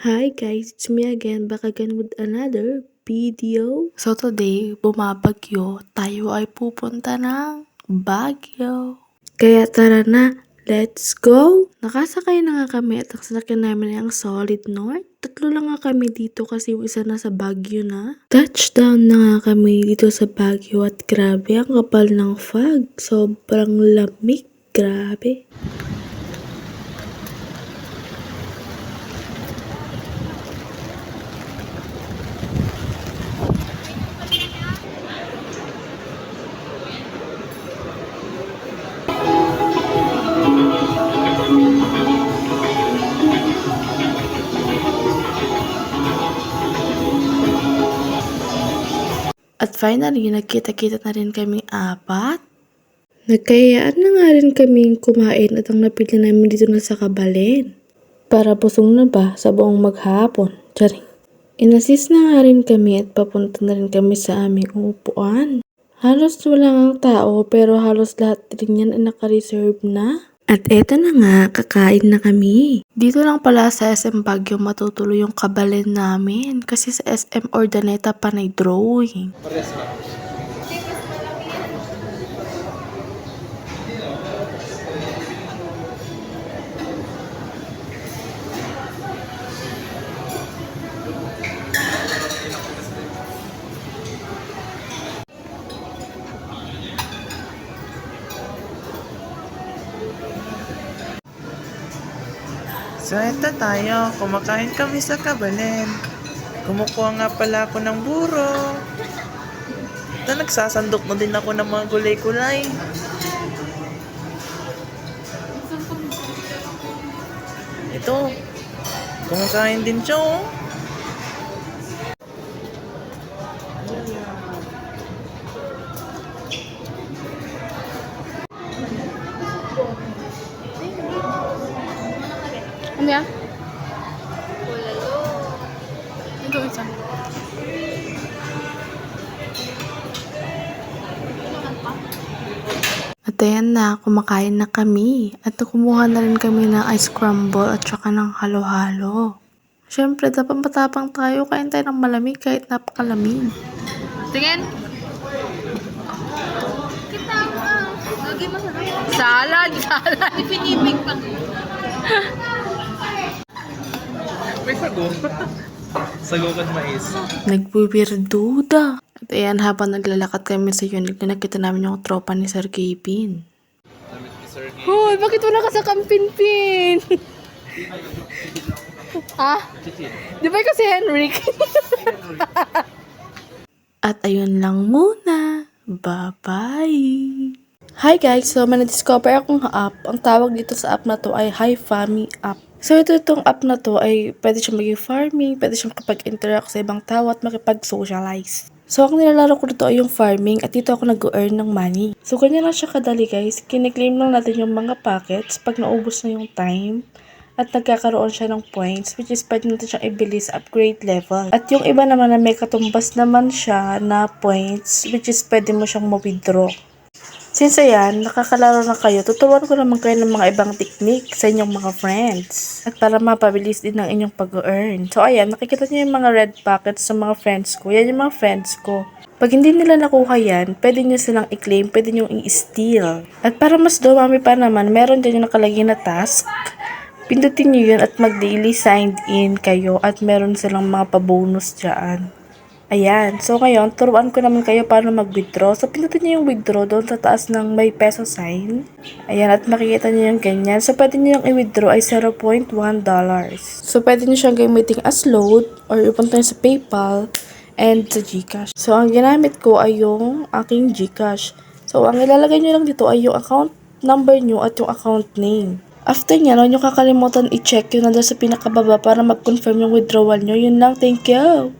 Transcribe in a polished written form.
Hi guys, it's me again, back again with another video. So today, bumabagyo, tayo ay pupunta ng Baguio. Kaya tara na, let's go! Nakasakay na nga kami at ang sasakyan namin ay ang Solid North. Tatlo lang nga kami dito kasi yung isa nasa Baguio na. Touchdown na nga kami dito sa Baguio at grabe ang kapal ng fog. Sobrang lamig, grabe. At finally, nagkita-kita na rin kaming apat. Nagkayaan na nga rin kaming kumain at ang napili namin dito na sa Kabalen. Para busog na ba sa buong maghapon? Charing. Inassist na nga rin kami at papunta na rin kami sa aming upuan. Halos wala ang tao pero halos lahat rin yan ay naka-reserve na. At eto na nga, kakain na kami. Dito lang pala sa SM Baguio matutuloy yung Kabalen namin kasi sa SM Ordaneta panay drawing. So eto tayo, kumakain kami sa Kabalen. Kumukuha nga pala ako ng buro. Ito, nagsasandok na din ako ng mga gulay-gulay. Ito, kumakain din siya oh. Ano yan? Ito isa. At ayan na, kumakain na kami. At kumuha na rin kami ng ice crumble at saka ng halo-halo. Siyempre, dapat matapang tayo. Kain tayo ng malamig kahit napakalamig. Tingin! Kita mo! Lagi masarap. Salad! Salad! Ipinibig pa. May sago. Sagukan mais. Nagpipirduda. At ayan, habang naglalakad kami sa unit na nakita namin yung tropa ni Sir Kipin. Hoy, bakit wala ka sa kampin-pin? Ah? Di ba ikaw si Henrik? At ayun lang muna. Bye-bye! Hi guys! So, may na-discover akong app. Ang tawag dito sa app na to ay Hi Fami app. So, itong app na to ay pwede siyang maging farming, pwede siyang makipag-interact sa ibang tao at makipag-socialize. So, ang nilalaro ko dito ay yung farming at dito ako nag-earn ng money. So, ganyan lang siya kadali guys. Kiniklaim lang natin yung mga packets pag naubos na yung time. At nagkakaroon siya ng points which is pwede natin siyang ibili sa upgrade level. At yung iba naman na may katumbas naman siya na points which is pwede mo siyang ma-withdraw. Since ayan, nakakalaro na kayo, tuturuan ko naman kayo ng mga ibang technique sa inyong mga friends. At para mapabilis din ang inyong pag-earn. So ayan, nakikita niyo yung mga red packets sa mga friends ko. Yan yung mga friends ko. Pag hindi nila nakuha yan, pwede nyo silang i-claim, pwede nyo i-steal. At para mas dumami pa naman, meron din yung nakalagay na task. Pindutin nyo yun at mag-daily signed in kayo at meron silang mga pa-bonus dyan. Ayan. So, ngayon, turuan ko naman kayo paano mag-withdraw. So, pindutin nyo yung withdraw doon sa taas ng may peso sign. Ayan. At makikita nyo yung ganyan. So, pwede nyo yung i-withdraw ay $0.1. So, pwede nyo siyang gamitin as load or ipunta nyo sa PayPal and sa GCash. So, ang ginamit ko ay yung aking GCash. So, ang ilalagay nyo lang dito ay yung account number nyo at yung account name. After nyo, huwag nyo kakalimutan i-check yun nandun sa pinakababa para mag-confirm yung withdrawal nyo. Yun lang. Thank you!